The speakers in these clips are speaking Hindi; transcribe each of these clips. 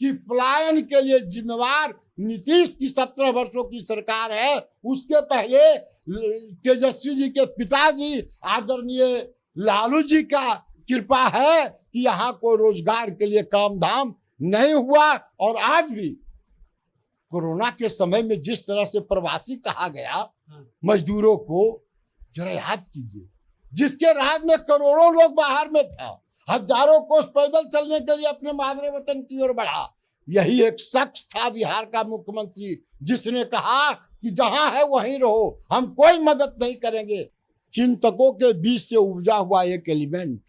कि पलायन के लिए जिम्मेवार नीतीश की 17 वर्षों की सरकार है। उसके पहले तेजस्वी जी के पिताजी आदरणीय लालू जी का कृपा है कि यहाँ कोई रोजगार के लिए काम धाम नहीं हुआ। और आज भी कोरोना के समय में जिस तरह से प्रवासी कहा गया मजदूरों को, जरा याद कीजिए, जिसके राज में करोड़ों लोग बाहर में था, हजारों कोस पैदल चलने के लिए अपने मादरे वतन की ओर बढ़ा। यही एक शख्स था बिहार का मुख्यमंत्री जिसने कहा कि जहां है वहीं रहो, हम कोई मदद नहीं करेंगे। चिंतकों के बीच से उपजा हुआ एक एलिमेंट,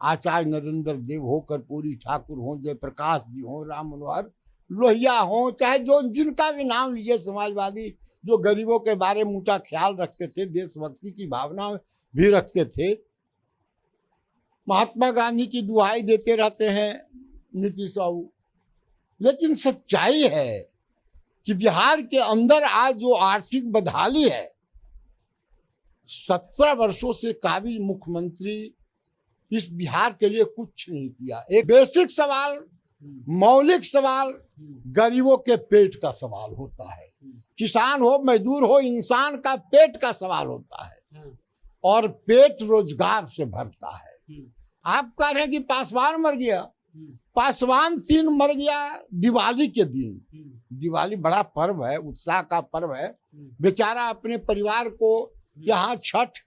आचार्य नरेंद्र देव हो, कर्पूरी ठाकुर हो, जयप्रकाश जी हो, राम मनोहर लोहिया हो, चाहे जो जिनका भी नाम लीजिए, समाजवादी जो गरीबों के बारे में ऊंचा ख्याल रखते थे, देशभक्ति की भावना भी रखते थे। महात्मा गांधी की दुहाई देते रहते हैं नीतीश बाबू, लेकिन सच्चाई है कि बिहार के अंदर आज जो आर्थिक बदहाली है, 17 वर्षों से काबिज मुख्यमंत्री इस बिहार के लिए कुछ नहीं किया। एक बेसिक सवाल, मौलिक सवाल गरीबों के पेट का सवाल होता है। किसान हो, मजदूर हो, इंसान का पेट का सवाल होता है, और पेट रोजगार से भरता है। आप कह रहे हैं कि पासवान मर गया, पासवान 3 मर गया दिवाली के दिन। दिवाली बड़ा पर्व है, उत्साह का पर्व है। बेचारा अपने परिवार को यहाँ छठ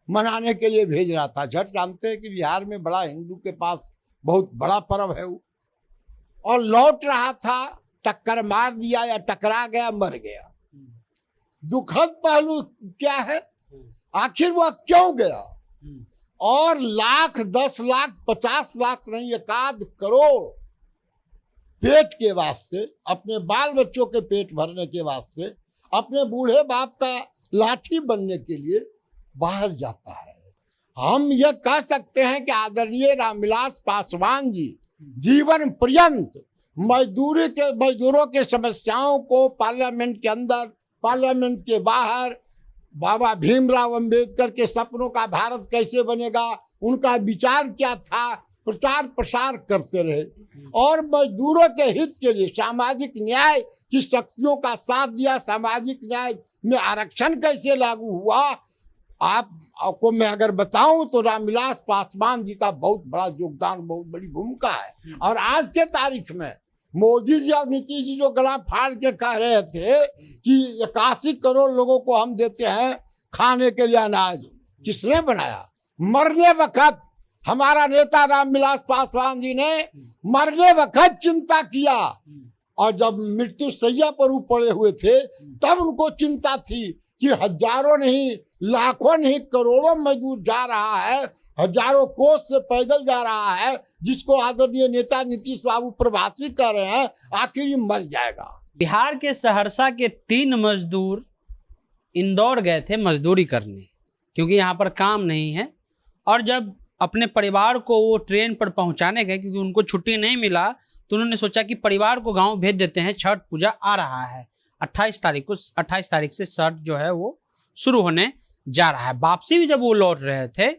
मनाने के लिए भेज रहा था। छठ जानते हैं कि बिहार में बड़ा हिंदू के पास बहुत बड़ा पर्व है वो। और लौट रहा था, टक्कर मार दिया या टकरा गया, मर गया। दुखद पहलू क्या है, आखिर वह क्यों गया? और लाख, 10 लाख, 50 लाख नहीं, 1 करोड़ पेट के वास्ते, अपने बाल बच्चों के पेट भरने के वास्ते, अपने बूढ़े बाप का लाठी बनने के लिए बाहर जाता है। हम यह कह सकते हैं कि आदरणीय रामविलास पासवान जी जीवन पर्यंत मजदूरों के समस्याओं को पार्लियामेंट के अंदर, पार्लियामेंट के बाहर, बाबा भीमराव अंबेडकर के सपनों का भारत कैसे बनेगा, उनका विचार क्या था, प्रचार प्रसार करते रहे। और मजदूरों के हित के लिए सामाजिक न्याय की शक्तियों का साथ दिया। सामाजिक न्याय में आरक्षण कैसे लागू हुआ, आपको मैं अगर बताऊं तो रामविलास पासवान जी का बहुत बड़ा योगदान, बहुत बड़ी भूमिका है। और आज के तारीख में मोदी जी और नीतीश जी जो गला फाड़ के कह रहे थे कि 81 करोड़ लोगों को हम देते हैं खाने के लिए अनाज, किसने बनाया? मरने वक्त हमारा नेता रामविलास पासवान जी ने मरने वक्त चिंता किया, और जब मृत्यु शैया पर वो पड़े हुए थे तब उनको चिंता थी कि हजारों नहीं, लाखों नहीं, करोड़ों मजदूर जा रहा है, हजारों कोस से पैदल जा रहा है, जिसको आदरणीय नेता नीतीश बाबू प्रवासी कह रहे हैं, आखिर ये मर जाएगा। बिहार के सहरसा के 3 मजदूर इंदौर गए थे मजदूरी करने, क्योंकि यहाँ पर काम नहीं है। और जब अपने परिवार को वो ट्रेन पर पहुँचाने गए, क्योंकि उनको छुट्टी नहीं मिला, तो उन्होंने सोचा कि परिवार को गांव भेज देते हैं, छठ पूजा आ रहा है। 28 तारीख से छठ जो है वो शुरू होने जा रहा है। वापसी में जब वो लौट रहे थे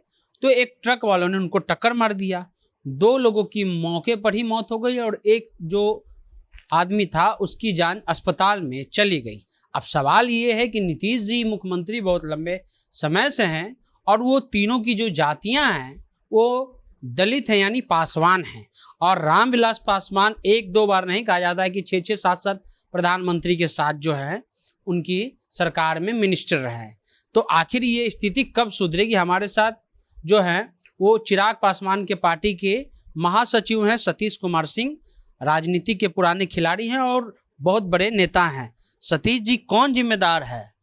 तो एक ट्रक वालों ने उनको टक्कर मार दिया। 2 लोगों की मौके पर ही मौत हो गई, और एक जो आदमी था उसकी जान अस्पताल में चली गई। अब सवाल ये है कि नीतीश जी मुख्यमंत्री बहुत लंबे समय से हैं, और वो तीनों की जो जातियां हैं वो दलित हैं, यानी पासवान हैं। और रामविलास पासवान 1-2 बार नहीं, कहा जाता है कि 6-6, 7-7 प्रधानमंत्री के साथ जो है उनकी सरकार में मिनिस्टर रहे हैं। तो आखिर ये स्थिति कब सुधरेगी? हमारे साथ जो है वो चिराग पासवान के पार्टी के महासचिव हैं सतीश कुमार सिंह, राजनीति के पुराने खिलाड़ी हैं और बहुत बड़े नेता हैं। सतीश जी, कौन जिम्मेदार है?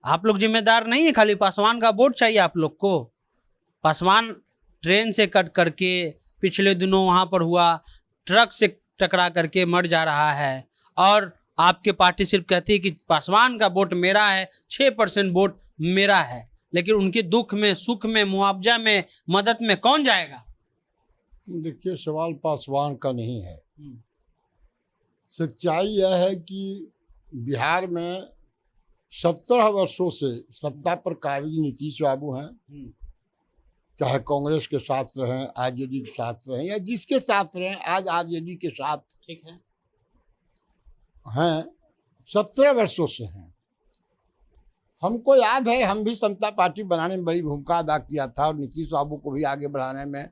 आप लोग जिम्मेदार नहीं है, खाली पासवान का वोट चाहिए आप लोग को। पासवान ट्रेन से कट करके पिछले दिनों वहां पर हुआ, ट्रक से टकरा करके मर जा रहा है, और आपके पार्टी सिर्फ कहती है कि पासवान का वोट मेरा है, 6% वोट मेरा है। लेकिन उनके दुख में, सुख में, मुआवजा में, मदद में कौन जाएगा? देखिए, सवाल पासवान का नहीं है। सच्चाई यह है कि बिहार में 17 वर्षों से सत्ता पर काबिज नीतीश बाबू हैं। चाहे कांग्रेस के साथ रहें, आरजेडी के साथ रहें या जिसके साथ रहें, आज आरजेडी के साथ ठीक है। हैं, 17 वर्षों से हैं। हमको याद है, हम भी समता पार्टी बनाने में बड़ी भूमिका अदा किया था और नीतीश बाबू को भी आगे बढ़ाने में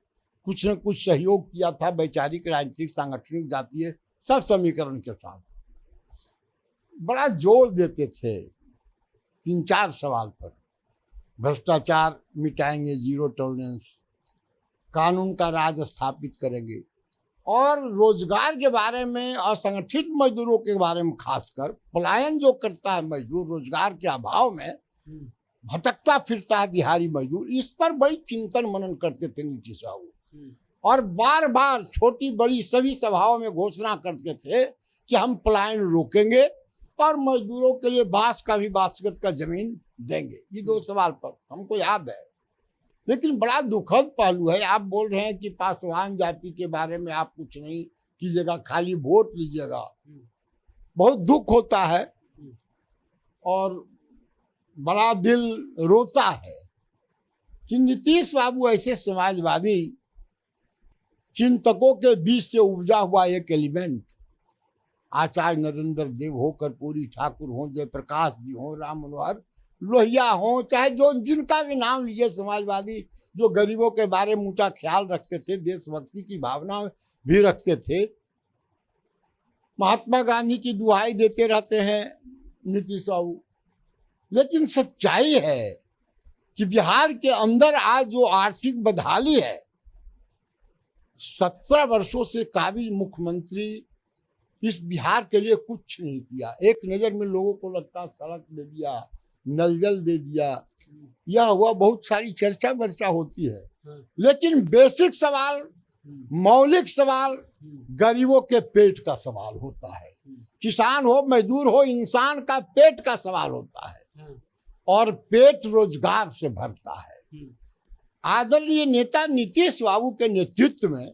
कुछ न कुछ सहयोग किया था, वैचारिक, राजनीतिक, सांगठनिक, जातीय सब समीकरण के साथ। बड़ा जोर देते थे 3-4 सवाल पर। भ्रष्टाचार मिटाएंगे, जीरो टॉलरेंस, कानून का राज स्थापित करेंगे और रोजगार के बारे में, असंगठित मजदूरों के बारे में, खासकर पलायन जो करता है मजदूर, रोजगार के अभाव में भटकता फिरता है बिहारी मजदूर, इस पर बड़ी चिंतन मनन करते थे नीतीश बाबू और बार बार छोटी बड़ी सभी सभाओं में घोषणा करते थे कि हम पलायन रोकेंगे और मजदूरों के लिए बांस का भी बासगत का जमीन देंगे। ये 2 सवाल पर हमको याद है। लेकिन बड़ा दुखद पहलू है, आप बोल रहे हैं कि पासवान जाति के बारे में आप कुछ नहीं कीजिएगा, खाली वोट लीजिएगा। बहुत दुख होता है और बड़ा दिल रोता है कि नीतीश बाबू ऐसे समाजवादी चिंतकों के बीच से उपजा हुआ एक एलिमेंट, आचार्य नरेंद्र देव हो, कर्पूरी ठाकुर हो, जयप्रकाश जी हो, राम मनोहर लोहिया हो, चाहे जो जिनका भी नाम लीजिए, समाजवादी जो गरीबों के बारे में ऊंचा ख्याल रखते थे, देशभक्ति की भावना भी रखते थे, महात्मा गांधी की दुहाई देते रहते हैं नीतीश बाबू। लेकिन सच्चाई है कि बिहार के अंदर आज जो आर्थिक बदहाली है, 17 वर्षों से काबिज मुख्यमंत्री इस बिहार के लिए कुछ नहीं किया। एक नज़र में लोगों को लगता सड़क दे दिया, नल जल दे दिया, यह हुआ, बहुत सारी चर्चा वर्चा होती है, लेकिन बेसिक सवाल, मौलिक सवाल गरीबों के पेट का सवाल होता है। किसान हो, मजदूर हो, इंसान का पेट का सवाल होता है और पेट रोजगार से भरता है। आदरणीय नेता नीतीश बाबू के नेतृत्व में,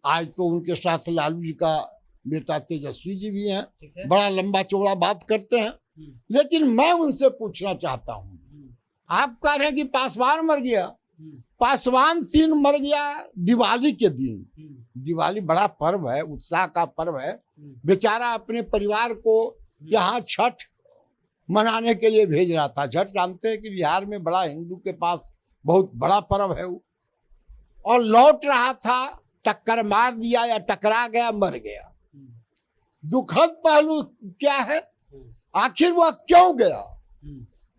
आज तो उनके साथ लालू जी का बेटा तेजस्वी जी भी हैं, बड़ा लंबा चौड़ा बात करते हैं, लेकिन मैं उनसे पूछना चाहता हूं, आप कह रहे हैं कि पासवान मर गया, पासवान 3 मर गया दिवाली के दिन। दिवाली बड़ा पर्व है, उत्साह का पर्व है, बेचारा अपने परिवार को यहाँ छठ मनाने के लिए भेज रहा था। छठ जानते हैं कि बिहार में बड़ा हिंदू के पास बहुत बड़ा पर्व है वो, और लौट रहा था, टक्कर मार दिया या टकरा गया, मर गया। दुखद पहलू क्या है, आखिर वह क्यों गया?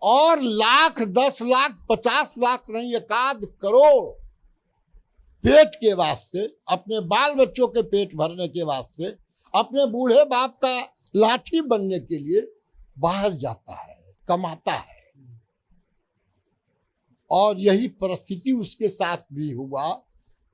और लाख, 10 लाख, 50 लाख नहीं, 1 करोड़ पेट के वास्ते, अपने बाल बच्चों के पेट भरने के वास्ते, अपने बूढ़े बाप का लाठी बनने के लिए बाहर जाता है, कमाता है। और यही परिस्थिति उसके साथ भी हुआ।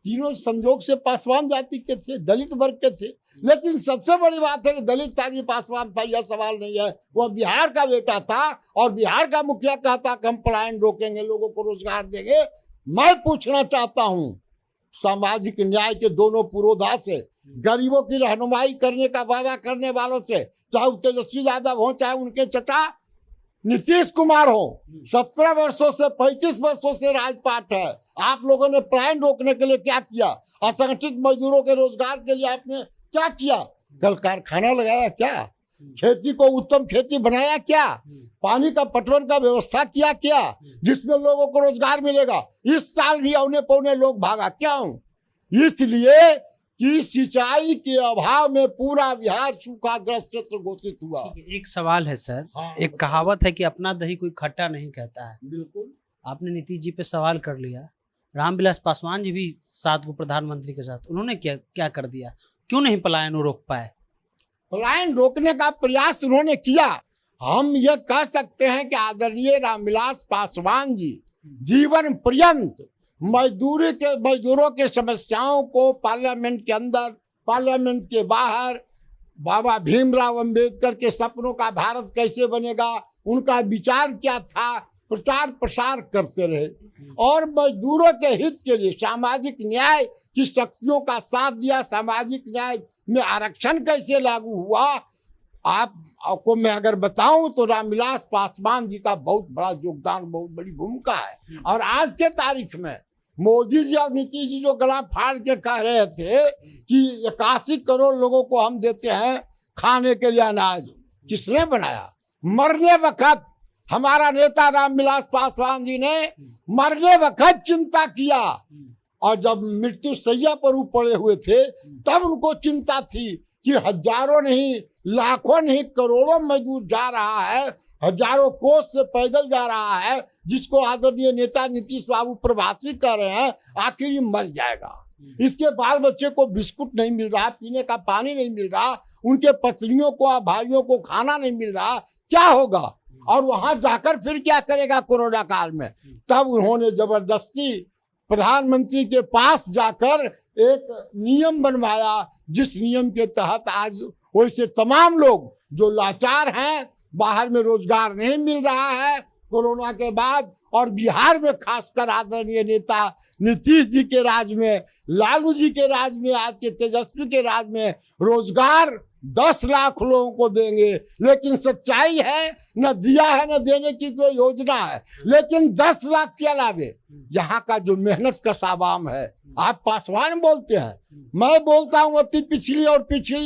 तीनों संजोग से पासवान जाति के थे, दलित वर्ग के थे, लेकिन सबसे बड़ी बात है कि दलित था कि पासवान था, यह सवाल नहीं है। वह बिहार का बेटा था और बिहार का मुखिया कहता कि हम पलायन रोकेंगे, लोगों को रोजगार देंगे। मैं पूछना चाहता हूं सामाजिक न्याय के दोनों पुरोधा से, गरीबों की रहनुमाई करने का वादा करने वालों से, चाहे तेजस्वी यादव हो, चाहे उनके चचा नीतीश कुमार हो, 17 वर्षों से, 35 वर्षों से राजपाट है। आप लोगों ने पलायन रोकने के लिए क्या किया? असंगठित मजदूरों के रोजगार के लिए आपने क्या किया? कल कारखाना लगाया क्या? खेती को उत्तम खेती बनाया क्या? पानी का पटवन का व्यवस्था किया क्या, जिसमें लोगों को रोजगार मिलेगा? इस साल भी औने पौने लोग भागा, क्यों? इसलिए कि सिंचाई के अभाव में पूरा बिहार सूखाग्रस्त क्षेत्र घोषित हुआ। एक सवाल है सर, एक कहावत है कि अपना दही कोई खट्टा नहीं कहता है। बिल्कुल, आपने नीतीश जी पे सवाल कर लिया। रामविलास पासवान जी भी 7 को प्रधानमंत्री के साथ, उन्होंने क्या कर दिया? क्यों नहीं पलायन रोक पाए? पलायन रोकने का प्रयास उन्होंने किया। हम ये कह सकते हैं कि आदरणीय रामविलास पासवान जी जीवन पर्यंत मजदूरों के समस्याओं को पार्लियामेंट के अंदर, पार्लियामेंट के बाहर, बाबा भीमराव अंबेडकर के सपनों का भारत कैसे बनेगा, उनका विचार क्या था, प्रचार प्रसार करते रहे और मजदूरों के हित के लिए सामाजिक न्याय की शक्तियों का साथ दिया। सामाजिक न्याय में आरक्षण कैसे लागू हुआ, आपको मैं अगर बताऊं तो रामविलास पासवान जी का बहुत बड़ा योगदान, बहुत बड़ी भूमिका है। और आज के तारीख में मोदी जी और नीतीश जी जो गला फाड़ के कह रहे थे कि 81 करोड़ लोगों को हम देते हैं खाने के लिए अनाज, किसने बनाया? मरने वक्त हमारा नेता रामविलास पासवान जी ने मरने वक्त चिंता किया, और जब मृत्यु सैया पर वो पड़े हुए थे तब उनको चिंता थी कि हजारों नहीं, लाखों नहीं, करोड़ों मजदूर जा रहा है, हजारों कोस से पैदल जा रहा है, जिसको आदरणीय नेता नीतीश बाबू प्रवासी कह रहे हैं, आखिर ये मर जाएगा। इसके बाल बच्चे को बिस्कुट नहीं मिल रहा, पीने का पानी नहीं मिल रहा, उनके पत्नियों को, भाइयों को खाना नहीं मिल रहा, क्या होगा? और वहां जाकर फिर क्या करेगा कोरोना काल में? तब उन्होंने जबरदस्ती प्रधानमंत्री के पास जाकर एक नियम बनवाया, जिस नियम के तहत आज वैसे तमाम लोग जो लाचार हैं, बाहर में रोजगार नहीं मिल रहा है कोरोना के बाद, और बिहार में खासकर आदरणीय नेता नीतीश जी के राज में, लालू जी के राज में, आज के तेजस्वी के राज में रोजगार 10 लाख लोगों को देंगे। लेकिन सच्चाई है, न दिया है न देने की कोई योजना है, लेकिन 10 लाख के अलावे यहाँ का जो मेहनत का साबाम है, आप पासवान बोलते हैं, मैं बोलता हूँ अति पिछड़ी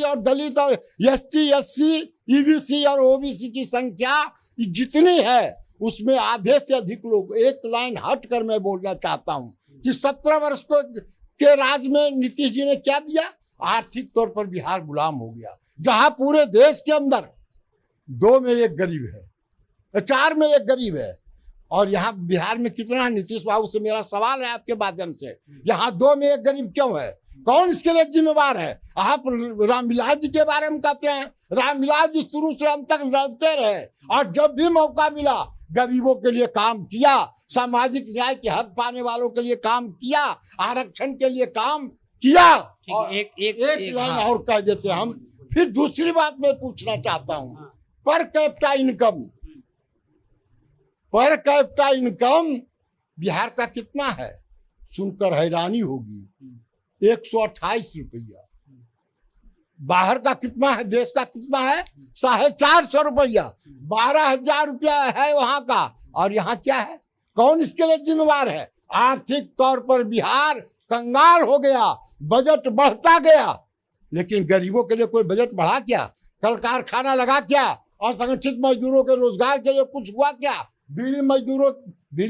और दलित और ST SC EBC और OBC की संख्या जितनी है उसमें आधे से अधिक लोग, एक लाइन हट कर मैं बोलना चाहता हूँ कि 17 वर्ष के राज में नीतीश जी ने क्या दिया? आर्थिक तौर पर बिहार गुलाम हो गया, जहां पूरे देश के अंदर 2 में 1 गरीब है, 4 में 1 गरीब है, और यहाँ बिहार में कितना? नीतीश बाबू से मेरा सवाल है आपके माध्यम से, यहाँ 2 में 1 गरीब क्यों है? कौन इसके लिए जिम्मेवार है? आप रामविलास जी के बारे में कहते हैं, रामविलास जी शुरू से अंत तक लड़ते रहे, और जब भी मौका मिला गरीबों के लिए काम किया, सामाजिक न्याय के हक पाने वालों के लिए काम किया, आरक्षण के लिए काम किया। और एक लाइन और कह देते हैं हम। फिर दूसरी बात मैं पूछना चाहता हूँ, पर कैपिटा इनकम बिहार का कितना है? सुनकर हैरानी होगी, 128 रुपया। बाहर का कितना है? देश का कितना है? 450 रुपया। 12,000 रुपया है वहां का, और यहाँ क्या है? कौन इसके लिए जिम्मेवार है? आर्थिक तौर पर बिहार कंगाल हो गया, बजट बढ़ता गया, लेकिन गरीबों के लिए कोई बजट बढ़ा क्या? कल कारखाना लगा क्या? असंगठित मजदूरों के रोजगार के लिए कुछ हुआ क्या? बीड़ी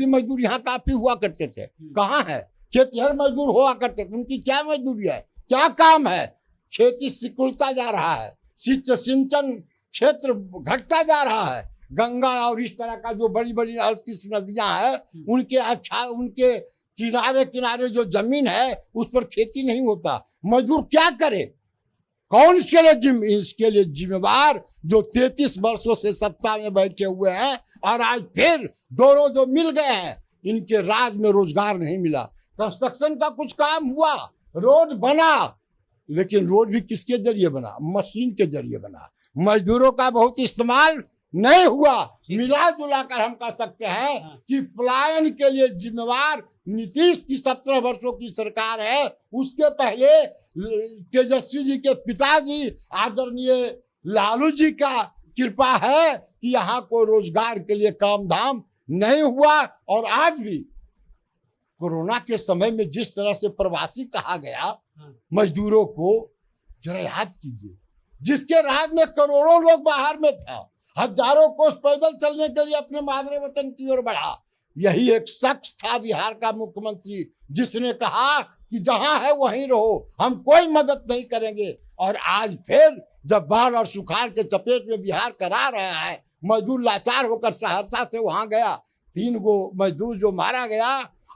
मजदूर यहाँ काफी हुआ करते थे, कहाँ है? खेतिहर मजदूर हुआ करते थे, उनकी क्या मजदूरी है, क्या काम है? खेती सिकुड़ता जा रहा है, सिंचन क्षेत्र घटता जा रहा है, गंगा और इस तरह का जो बड़ी बड़ी 38 नदियां हैं, उनके किनारे जो जमीन है उस पर खेती नहीं होता, मजदूर क्या करे? कौन इसके लिए जिम्मेवार? जो 33 वर्षों से सत्ता में बैठे हुए हैं, और आज फिर दोनों जो मिल गए हैं, इनके राज में रोजगार नहीं मिला। कंस्ट्रक्शन का कुछ काम हुआ, रोड बना, लेकिन रोड भी किसके जरिए बना? मशीन के जरिए बना, मजदूरों का बहुत इस्तेमाल नहीं हुआ। मिला जुला कर हम कह सकते हैं कि पलायन के लिए जिम्मेवार नीतीश की 17 वर्षों की सरकार है। उसके पहले तेजस्वी जी के पिताजी आदरणीय लालू जी का कृपा है कि यहाँ को रोजगार के लिए काम धाम नहीं हुआ। और आज भी कोरोना के समय में जिस तरह से प्रवासी कहा गया मजदूरों को, जरा याद कीजिए, जिसके राज में करोड़ों लोग बाहर में था, हजारों कोस पैदल चलने के लिए अपने मादरे वतन की ओर बढ़ा। यही एक शख्स था बिहार का मुख्यमंत्री, जिसने कहा कि जहां है वहीं रहो, हम कोई मदद नहीं करेंगे। और आज फिर जब बाढ़ और सुखाड़ के चपेट में बिहार करा रहा है, मजदूर लाचार होकर सहरसा से वहां गया, 3 गो मजदूर जो मारा गया।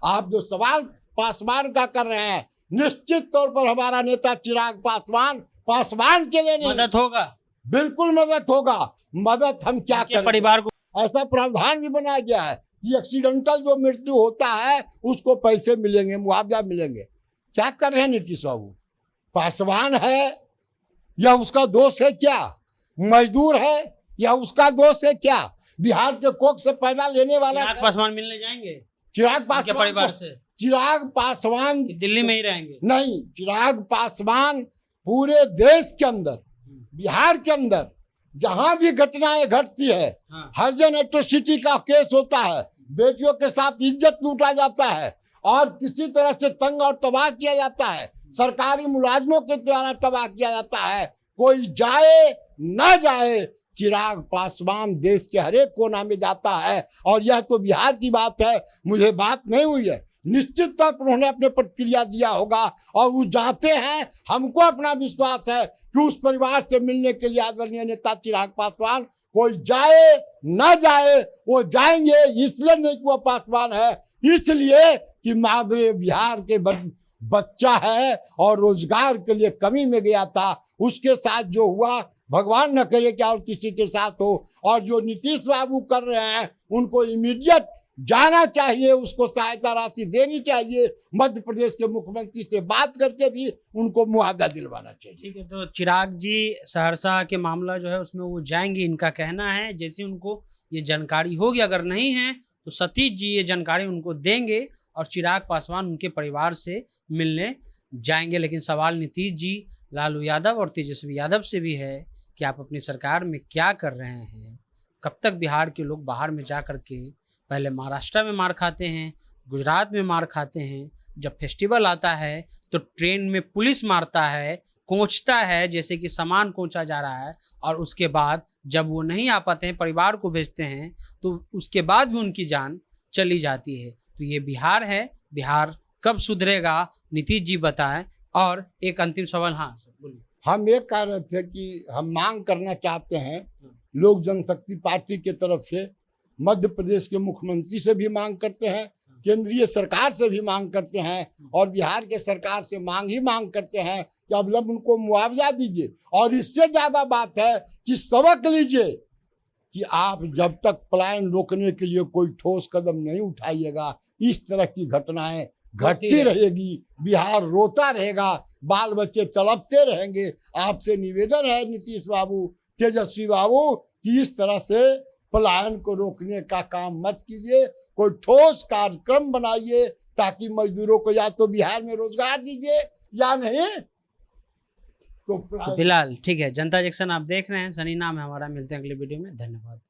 आप जो सवाल पासवान का कर रहे हैं, निश्चित तौर पर हमारा नेता चिराग पासवान के लिए नहीं, मदद होगा, बिल्कुल मदद होगा। मदद हम क्या करें? परिवार को ऐसा प्रावधान भी बनाया गया है कि एक्सीडेंटल जो मृत्यु होता है उसको पैसे मिलेंगे, मुआवजा मिलेंगे। क्या कर रहे हैं नीतीश बाबू? पासवान है या उसका दोष है क्या? मजदूर है या उसका दोष है क्या? बिहार के कोख से पैदा लेने वाला चिराग पासवान मिलने जाएंगे? चिराग पासवान परिवार से? चिराग पासवान दिल्ली में ही रहेंगे? नहीं, चिराग पासवान पूरे देश के अंदर, बिहार के अंदर जहां भी घटनाएं घटती है, हरिजन एट्रोसिटी का केस होता है, बेटियों के साथ इज्जत लूटा जाता है, और किसी तरह से तंग और तबाह किया जाता है, सरकारी मुलाजमों के द्वारा तबाह किया जाता है। कोई जाए न जाए, चिराग पासवान देश के हर एक कोना में जाता है। और यह तो बिहार की बात है, मुझे बात नहीं हुई है, निश्चित तौर पर उन्होंने अपने प्रतिक्रिया दिया होगा और वो जाते हैं। हमको अपना विश्वास है कि उस परिवार से मिलने के लिए आदरणीय नेता चिराग पासवान, कोई जाए न जाए वो जाएंगे, इसलिए नहीं कि वो पासवान है, इसलिए कि मादरे बिहार के बच्चा है और रोजगार के लिए कमी में गया था। उसके साथ जो हुआ, भगवान न करे क्या और किसी के साथ हो। और जो नीतीश बाबू कर रहे हैं, उनको इमीडिएट जाना चाहिए, उसको सहायता राशि देनी चाहिए, मध्य प्रदेश के मुख्यमंत्री से बात करके भी उनको मुआवजा दिलवाना चाहिए। ठीक है, तो चिराग जी सहरसा के मामला जो है उसमें वो जाएंगे, इनका कहना है। जैसे उनको ये जानकारी होगी, अगर नहीं है तो सतीश जी ये जानकारी उनको देंगे और चिराग पासवान उनके परिवार से मिलने जाएंगे। लेकिन सवाल नीतीश जी, लालू यादव और तेजस्वी यादव से भी है कि आप अपनी सरकार में क्या कर रहे हैं। कब तक बिहार के लोग बाहर में जा कर के पहले महाराष्ट्र में मार खाते हैं, गुजरात में मार खाते हैं, जब फेस्टिवल आता है तो ट्रेन में पुलिस मारता है, कोंचता है, जैसे कि सामान कोंचा जा रहा है, और उसके बाद जब वो नहीं आ पाते हैं, परिवार को भेजते हैं, तो उसके बाद भी उनकी जान चली जाती है। तो ये बिहार है, बिहार कब सुधरेगा नीतीश जी बताएं। और एक अंतिम सवाल, हाँ सर बोलिए। हम ये कह रहे थे कि हम मांग करना चाहते हैं लोक जनशक्ति पार्टी के तरफ से, मध्य प्रदेश के मुख्यमंत्री से भी मांग करते हैं, केंद्रीय सरकार से भी मांग करते हैं, और बिहार के सरकार से मांग करते हैं कि अब उनको मुआवजा दीजिए। और इससे ज्यादा बात है कि सबक लीजिए कि आप जब तक पलायन रोकने के लिए कोई ठोस कदम नहीं उठाइएगा, इस तरह की घटनाएं घटती रहेगी, बिहार रोता रहेगा, बाल बच्चे तड़पते रहेंगे। आपसे निवेदन है नीतीश बाबू, तेजस्वी बाबू, कि इस तरह से पलायन को रोकने का काम मत कीजिए, कोई ठोस कार्यक्रम बनाइए ताकि मजदूरों को या तो बिहार में रोजगार दीजिए या नहीं तो फिलहाल ठीक है, जनता जंक्शन आप देख रहे हैं, सनी नाम है हमारा। मिलते हैं अगले वीडियो में, धन्यवाद।